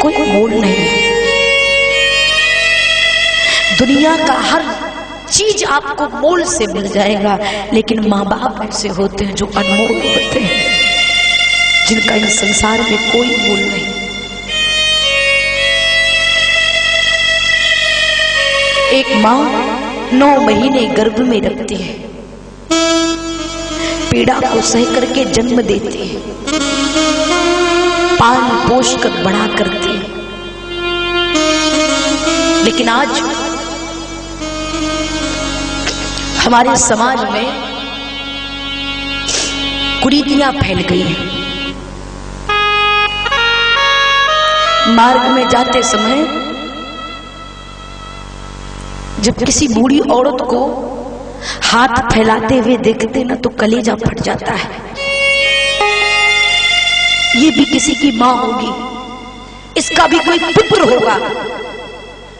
कोई मोल नहीं है। दुनिया का हर चीज आपको मोल से मिल जाएगा, लेकिन माँ बाप ऐसे होते हैं जो अनमोल होते हैं, जिनका इस संसार में कोई मोल नहीं। एक माँ 9 महीने गर्भ में रखती है, पीड़ा को सह करके जन्म देती है, पाल पोष कर बड़ा करती है। लेकिन आज हमारे समाज में कुरीतियां फैल गई हैं। मार्ग में जाते समय जब किसी बूढ़ी औरत को हाथ फैलाते हुए देखते ना तो कलेजा फट जाता है। ये भी किसी की माँ होगी, इसका भी कोई पुत्र होगा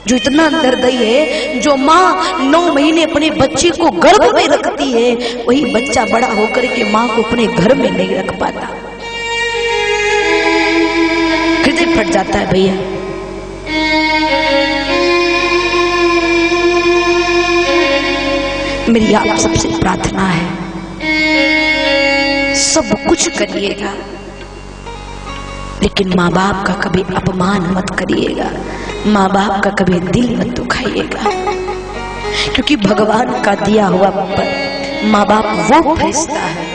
जो इतना निर्दयी है, जो माँ 9 महीने अपने बच्चे को गर्भ में रखती है, वही बच्चा बड़ा होकर के माँ को अपने घर में नहीं रख पाता। हृदय फट जाता है भैया। मेरी आप सबसे प्रार्थना है, सब कुछ करिएगा लेकिन माँ बाप का कभी अपमान मत करिएगा, माँ बाप का कभी दिल मत दुखाइएगा, क्योंकि भगवान का दिया हुआ माँ बाप वो फरिश्ता है,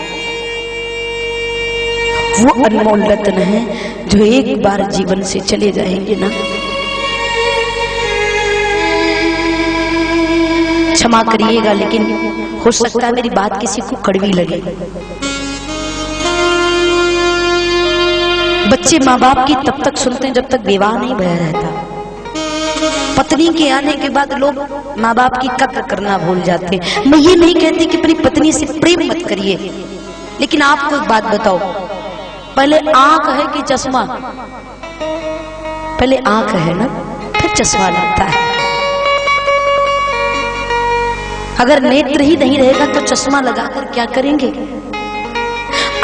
वो अनमोल रत्न है जो एक बार जीवन से चले जाएंगे ना। क्षमा करिएगा लेकिन हो सकता है मेरी बात किसी को कड़वी लगे। बच्चे माँ बाप की तब तक सुनते हैं जब तक विवाह नहीं भया रहता। पत्नी के आने के बाद लोग माँ बाप की कद्र करना भूल जाते हैं। मैं ये नहीं कहती कि अपनी पत्नी से प्रेम मत करिए, लेकिन आपको एक बात बताओ, पहले आंख है कि चश्मा? पहले आंख है ना, फिर चश्मा लगता है। अगर नेत्र ही नहीं रहेगा तो चश्मा लगाकर क्या करेंगे?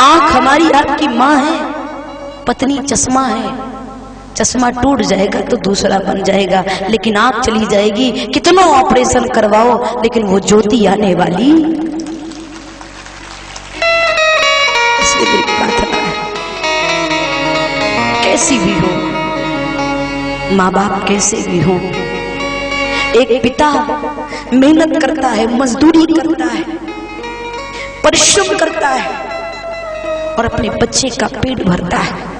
आंख हमारी आपकी माँ है, पत्नी चश्मा है। चश्मा टूट जाएगा तो दूसरा बन जाएगा, लेकिन आंख चली जाएगी, कितना ऑपरेशन करवाओ लेकिन वो ज्योति आने वाली। इसलिए मेरी प्रार्थना है, कैसी भी हो, माँ बाप कैसे भी हो, एक पिता मेहनत करता है, मजदूरी करता है, परिश्रम करता है और अपने बच्चे का पेट भरता है।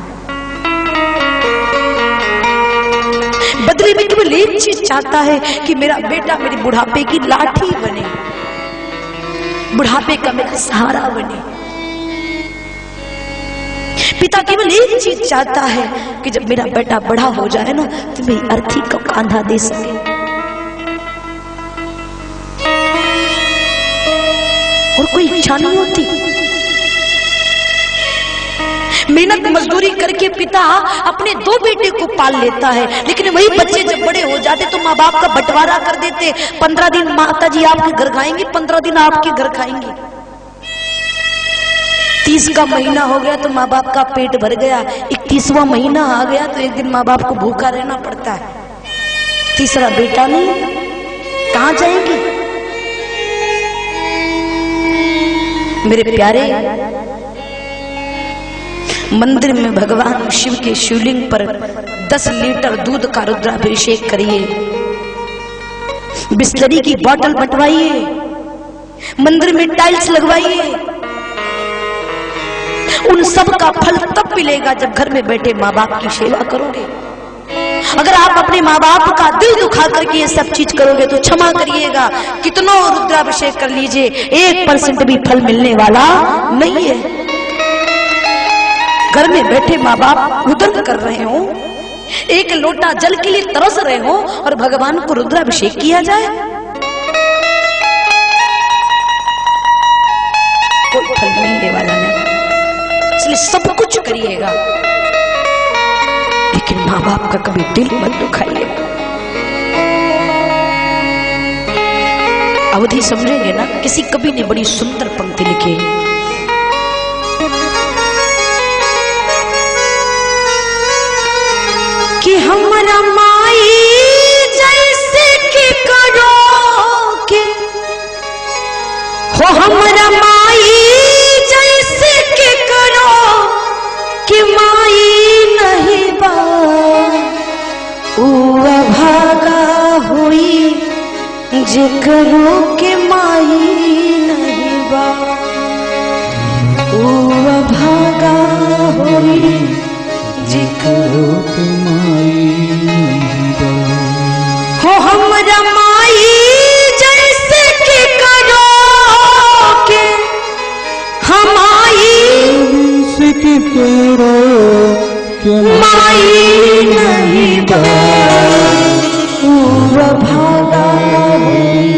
बदले में केवल एक चीज चाहता है कि मेरा बेटा मेरी बुढ़ापे की लाठी बने, बुढ़ापे का मेरा सहारा बने। पिता केवल एक चीज चाहता है कि जब मेरा बेटा बड़ा हो जाए ना तो मेरी अर्थी को कांधा दे सके। और कोई इच्छा नहीं होती। मेहनत मजदूरी करके पिता अपने 2 बेटे को पाल लेता है, लेकिन वही बच्चे जब बड़े हो जाते तो माँ बाप का बंटवारा कर देते। 15 दिन माता जी आपके घर खाएंगी, 15 दिन आपके घर खाएंगी। 30 का महीना हो गया तो माँ बाप का पेट भर गया, 31वां महीना आ गया तो एक दिन माँ बाप को भूखा रहना पड़ता है। तीसरा बेटा नहीं, कहां जाएंगी? मेरे प्यारे, मंदिर में भगवान शिव के शिवलिंग पर 10 लीटर दूध का रुद्राभिषेक करिए, बिस्लरी की बोतल बंटवाइए, मंदिर में टाइल्स लगवाइए। उन सब का फल तब मिलेगा जब घर में बैठे माँ बाप की सेवा करोगे। अगर आप अपने माँ बाप का दिल दुखा करके ये सब चीज करोगे तो क्षमा करिएगा, कितनों रुद्राभिषेक कर लीजिए, 1% भी फल मिलने वाला नहीं है। घर में बैठे माँ बाप रुद्र कर रहे हो, एक लोटा जल के लिए तरस रहे हो और भगवान को रुद्राभिषेक किया जाए, कोई फल मिलने वाला नहीं। इसलिए सब कुछ करिएगा लेकिन माँ बाप का कभी दिल मत दुखाइएगा। अवधि समझेंगे ना, किसी कवि ने बड़ी सुंदर पंक्ति लिखी, कि जिकरो के माई नहीं बा ऊ भागा होई जिकरो के माई नहीं बा हो हमरा माई जैसे के करो के हमाई जैसे के करो के माई नहीं बा ऊ भागा होई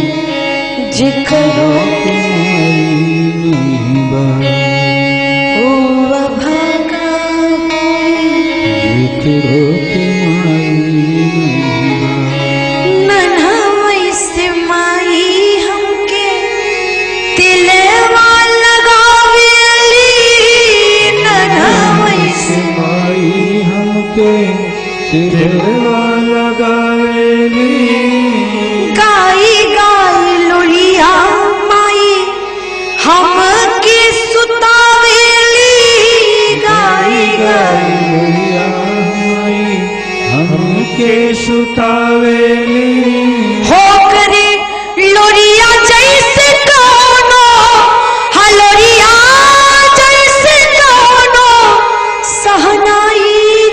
जिकरो के माई नहीं बा ऊ भागा होई जिकरो के माई नहीं बा नन्हा वैसे माई हमके तिलवा लगावेली नन्हा वैसे माई हमके तिलवा लगावेली गाई गाई लोरिया माई हमके सुतावेली गाई गाई गैया माई हमके सुतावेली हो करे लोरिया जैसे कोनो हलोरिया जैसे कोनो सहनाई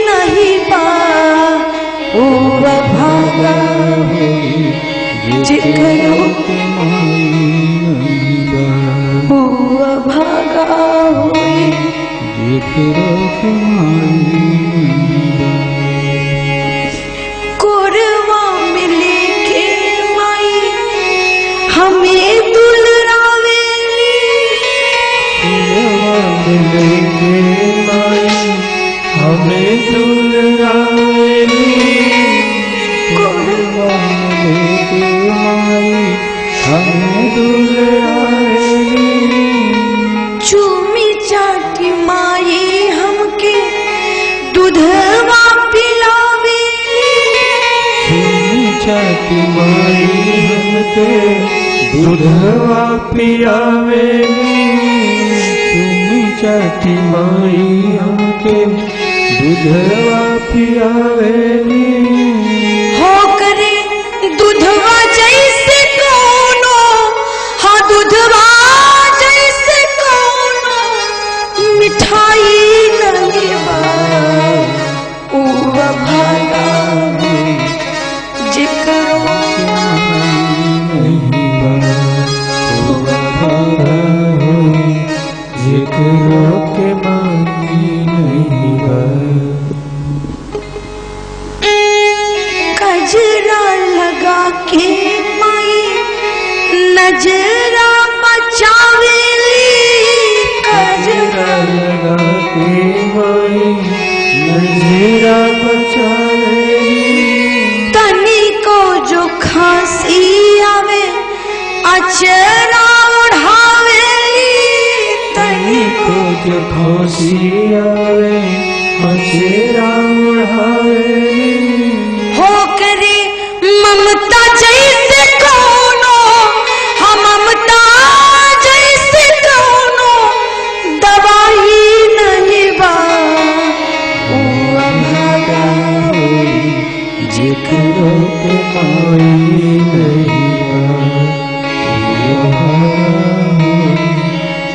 नहीं बा ऊ भागा जिकरो के माई नहीं बा ऊ भागा होई जिकरो के माई नहीं बा कोरवा मिले के माई हमें दुलरावेली मिले के माई हमें दुलरावेली मिले के माई हमें दुलरावेली चूमी चाटी माई हमके दूधवा पिलावेली चाटी माई हमके दूधवा पियावेली तुम चाटी माई हमके दूधवा पियावेली हो करे दूधवा जैसे कोनो हाँ दूधवा जैसे कोनो मिठाई नहीं बा ऊ भागा जिकरो जिकरो के माई नहीं बा कजरा लगा के माई नजरा बचावेली कजरा लगा के माई नजरा बचावेली तनी को जो खांसी आवे अचरा उड़ावेली तनी को जो खांसी आवे मचेरा उड़ावेली हो करे ममता जैसे कोनो हम ममता जैसे कोनो दवाई नहीं बा ऊ भागा जिकरो के माई नहीं बा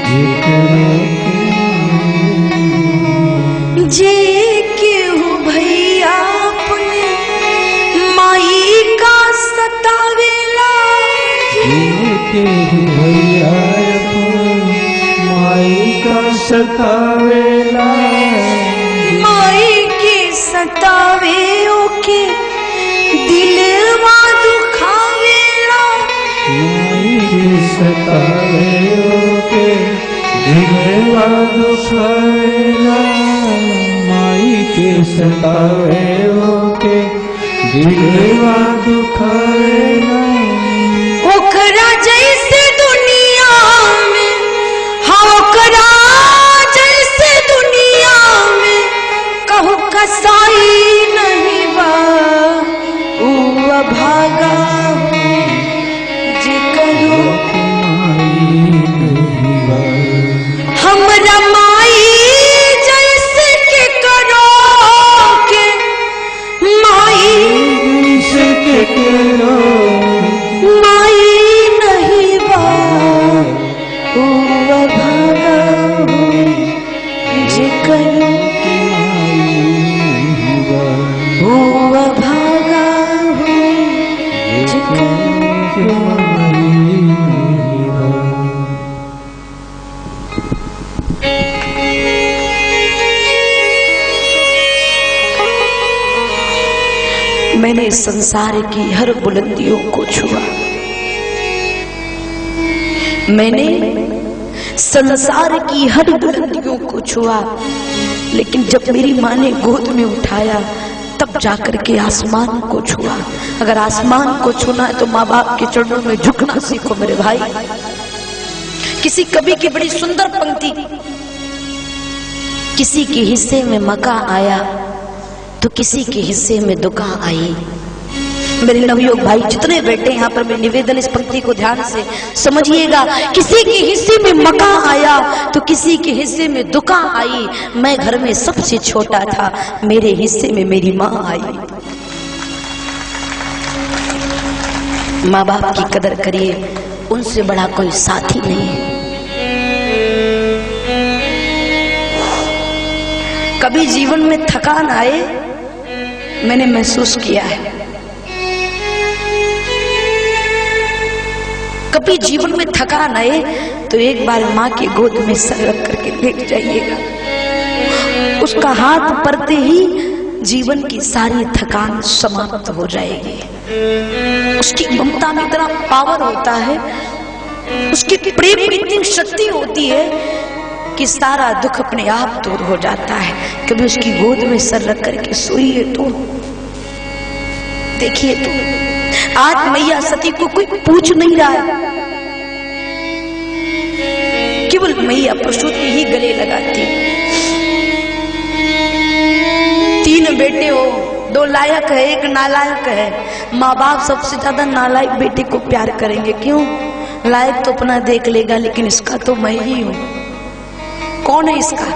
जिकरो के जे केहू भैया अपने माई का सतावेला के भैया माई का सतावेला माई के सतावे ओके दिलवा दुखावेला माई के सतावे के दिलवा दुखावेला माई के सतावे के दिलवा दुखावेला ओकरा जैसे दुनिया में हाँ ओकरा जैसे दुनिया में कहू कसाई नहीं बा ऊ भागा जिकरो हमरा माई जैसे के करो के माई के करो माई मैंने संसार की हर बुलंदियों को छुआ, मैंने संसार की हर बुलंदियों को छुआ, लेकिन जब मेरी माँ ने गोद में उठाया तब जाकर के आसमान को छुआ। अगर आसमान को छूना है तो माँ बाप के चरणों में झुकना सीखो मेरे भाई। किसी कवि की बड़ी सुंदर पंक्ति, किसी के हिस्से में मका आया तो किसी के हिस्से में दुका आई। मेरे नवयुवक भाई जितने बैठे यहाँ पर, मैं निवेदन इस पंक्ति को ध्यान से समझिएगा। किसी के हिस्से में मका आया तो किसी के हिस्से में दुका आई। मैं घर में सबसे छोटा था, मेरे हिस्से में मेरी माँ आई। माँ बाप की कदर करिए, उनसे बड़ा कोई साथी नहीं है। कभी जीवन में थकान आए, मैंने महसूस किया है, कभी जीवन में थकान आए तो एक बार माँ के गोद में सर रख करके लेट जाइएगा। उसका हाथ पड़ते ही जीवन की सारी थकान समाप्त हो जाएगी। उसकी ममता में इतना पावर होता है, उसकी प्रेम में इतनी शक्ति होती है कि सारा दुख अपने आप दूर हो जाता है। कभी उसकी गोद में सर रख करके सोइए तो देखिए, तो आज मैया सती को कोई पूछ नहीं रहा है, केवल मैया प्रसूति ही गले लगाती। 3 बेटे हो, 2 लायक है, 1 नालायक है। माँ बाप सबसे ज्यादा नालायक बेटे को प्यार करेंगे। क्यों? लायक तो अपना देख लेगा, लेकिन इसका तो मैं ही हूं। कौन है इसका?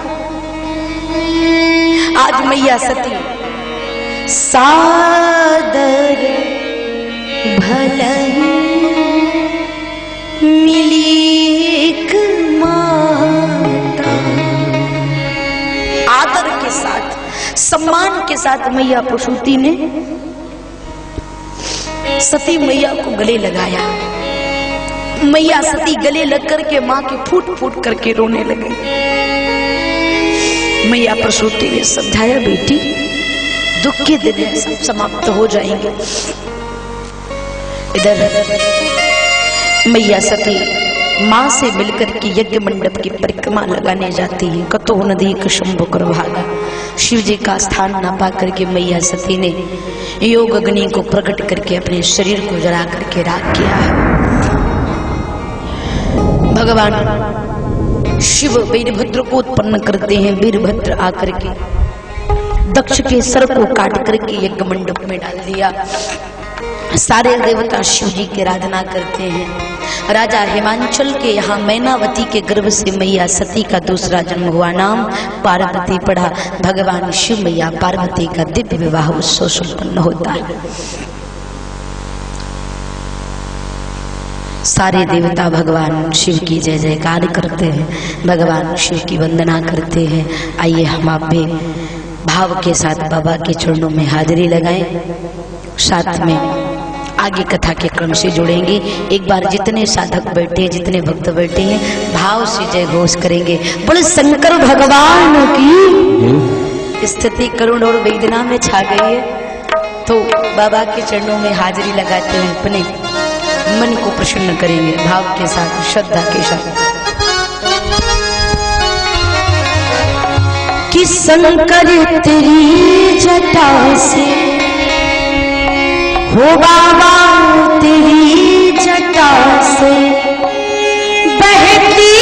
आज मैया सती सादर भलही मिली एक माता। आदर के साथ, सम्मान के साथ मैया प्रसूति ने सती मैया को गले लगाया। मैया सती गले लग करके माँ के फूट फूट करके रोने लगी। मैया प्रसूति ने समझाया, बेटी दुख के दिन सब समाप्त हो जाएंगे। इधर मैया सती माँ से मिलकर के यज्ञ मंडप की परिक्रमा लगाने जाती है। कतो नदी शंभु कर भागा। शिव जी का स्थान न पा करके मैया सती ने योग अग्नि को प्रकट करके अपने शरीर को जला करके राख किया है। भगवान शिव वीरभद्र को उत्पन्न करते हैं। वीरभद्र आकर के दक्ष के सर को काट करके यज्ञ मंडप में डाल दिया। सारे देवता शिव जी की आराधना करते हैं। राजा हिमांचल के यहाँ मैनावती के गर्भ से मैया सती का दूसरा जन्म हुआ, नाम पार्वती पड़ा। भगवान शिव मैया पार्वती का दिव्य विवाह उत्सव संपन्न होता है। सारे देवता भगवान शिव की जय जयकार करते हैं, भगवान शिव की वंदना करते हैं। आइए हम आप भी भाव के साथ बाबा के चरणों में हाजिरी लगाएं, साथ में आगे कथा के क्रम से जुड़ेंगे। एक बार जितने साधक बैठे, जितने भक्त बैठे हैं, भाव से जय घोष करेंगे। बोले शंकर भगवान की। स्थिति करुण और वेदना में छा गई है, तो बाबा के चरणों में हाजिरी लगाते हुए अपने मन को प्रसन्न करेंगे, भाव के साथ, श्रद्धा के साथ। कि शंकर तेरी जटा से हो बाबा, तेरी जटा से बहती